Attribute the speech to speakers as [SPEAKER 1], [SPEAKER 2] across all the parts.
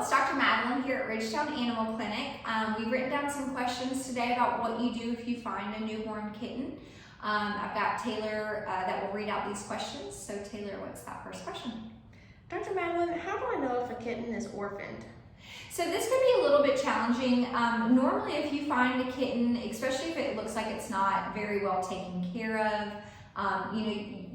[SPEAKER 1] it's Dr. Madeline here at Ridgetown Animal Clinic. We've written down some questions today about what you do if you find a newborn kitten. I've got Taylor that will read out these questions. So Taylor, what's that first question?
[SPEAKER 2] Dr. Madeline, how do I know if a kitten is orphaned?
[SPEAKER 1] So this could be a little bit challenging. Normally if you find a kitten, especially if it looks like it's not very well taken care of,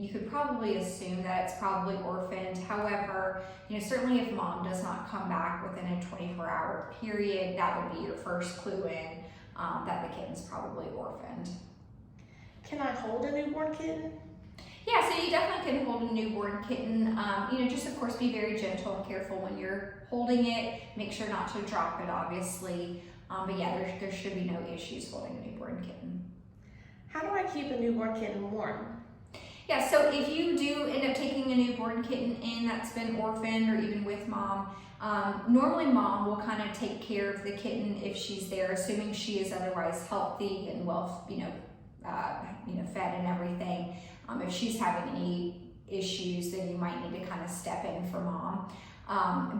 [SPEAKER 1] you could probably assume that it's probably orphaned. However, certainly if mom does not come back within a 24-hour period, that would be your first clue in that the kitten's probably orphaned.
[SPEAKER 2] Can I hold a newborn kitten?
[SPEAKER 1] Yeah, so you definitely can hold a newborn kitten. Just of course be very gentle and careful when you're holding it. Make sure not to drop it, obviously. But yeah, there should be no issues holding a newborn kitten.
[SPEAKER 2] How do I keep a newborn kitten warm?
[SPEAKER 1] Yeah, so if you do end up taking a newborn kitten in that's been orphaned or even with mom, normally mom will kind of take care of the kitten if she's there, assuming she is otherwise healthy and well, fed and everything. If she's having any issues, then you might need to kind of step in for mom.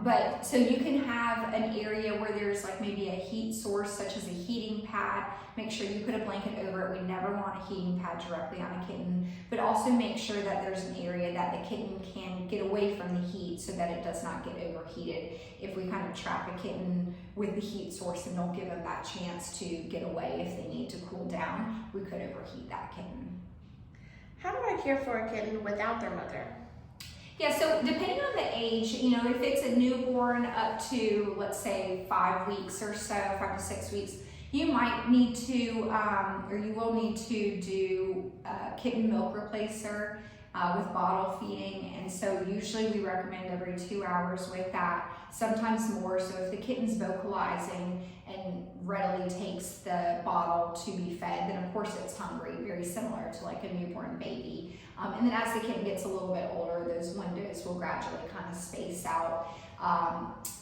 [SPEAKER 1] But so you can have an area where there's like maybe a heat source, such as a heating pad. Make sure you put a blanket over it. We never want a heating pad directly on a kitten, but also make sure that there's an area that the kitten can get away from the heat so that it does not get overheated. If we kind of trap a kitten with the heat source and don't give them that chance to get away if they need to cool down, we could overheat that kitten.
[SPEAKER 2] How do I care for a kitten without their mother?
[SPEAKER 1] Yeah, so depending on the age, if it's a newborn up to, let's say, 5 weeks or so, 5 to 6 weeks, you might need to, or you will need to do kitten milk replacer with bottle feeding. And so usually we recommend every 2 hours with that, sometimes more. So if the kitten's vocalizing and readily takes the bottle to be fed, then of course it's hungry, very similar to like a newborn baby. And then as the kitten gets a little bit older, those windows will gradually kind of space out.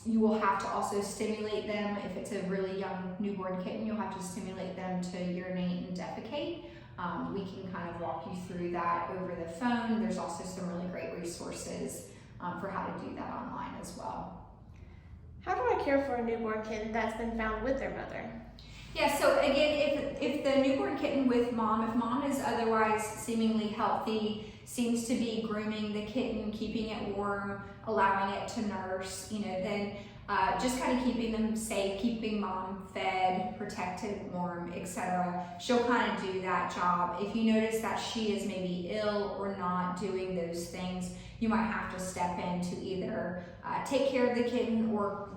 [SPEAKER 1] You will have to also stimulate them. If it's a really young newborn kitten, you'll have to stimulate them to urinate and defecate. We can kind of walk you through that over the phone. There's also some really great resources for how to do that online as well.
[SPEAKER 2] How do I care for a newborn kitten that's been found with their mother?
[SPEAKER 1] Yeah, so again, if the newborn kitten with mom, if mom is otherwise seemingly healthy, seems to be grooming the kitten, keeping it warm, allowing it to nurse, then just kind of keeping them safe, keeping mom fed, protected, warm, etc. She'll kind of do that job. If you notice that she is maybe ill or not doing those things, you might have to step in to either take care of the kitten or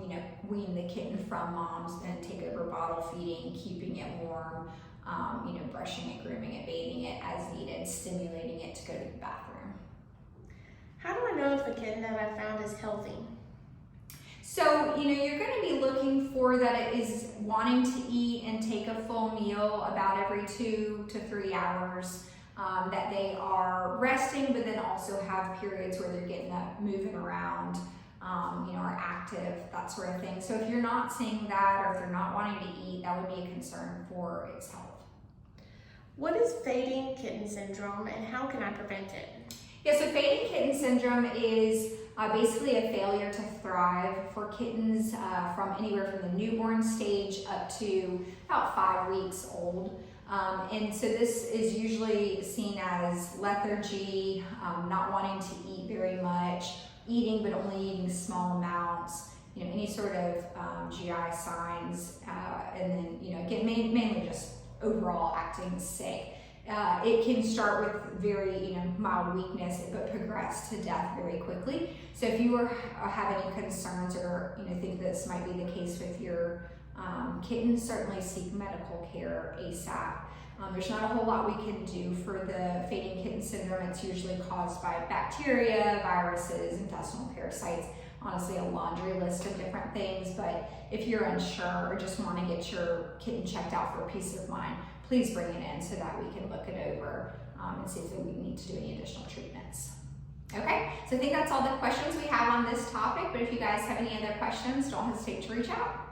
[SPEAKER 1] wean the kitten from mom's and take over bottle feeding, keeping it warm, brushing it, grooming it, bathing it as needed, stimulating it to go to the bathroom.
[SPEAKER 2] How do I know if a kitten that I found is healthy?
[SPEAKER 1] So, you're going to be looking for that it is wanting to eat and take a full meal about every 2 to 3 hours, that they are resting, but then also have periods where they're getting up, moving around, are active, that sort of thing. So if you're not seeing that, or if they're not wanting to eat, that would be a concern for its health.
[SPEAKER 2] What is fading kitten syndrome and how can I prevent it?
[SPEAKER 1] Yeah, so fading kitten syndrome is basically a failure to thrive for kittens from anywhere from the newborn stage up to about 5 weeks old. And so this is usually seen as lethargy, not wanting to eat very much, eating but only eating small amounts, any sort of GI signs, and then, again, mainly just overall acting sick. It can start with very, mild weakness, but progress to death very quickly. So if you have any concerns or, think this might be the case with your kitten, certainly seek medical care ASAP. There's not a whole lot we can do for the fading kitten syndrome. It's usually caused by bacteria, viruses, intestinal parasites, honestly a laundry list of different things. But if you're unsure or just want to get your kitten checked out for peace of mind, please bring it in so that we can look it over and see if we need to do any additional treatments. Okay, so I think that's all the questions we have on this topic, but if you guys have any other questions, don't hesitate to reach out.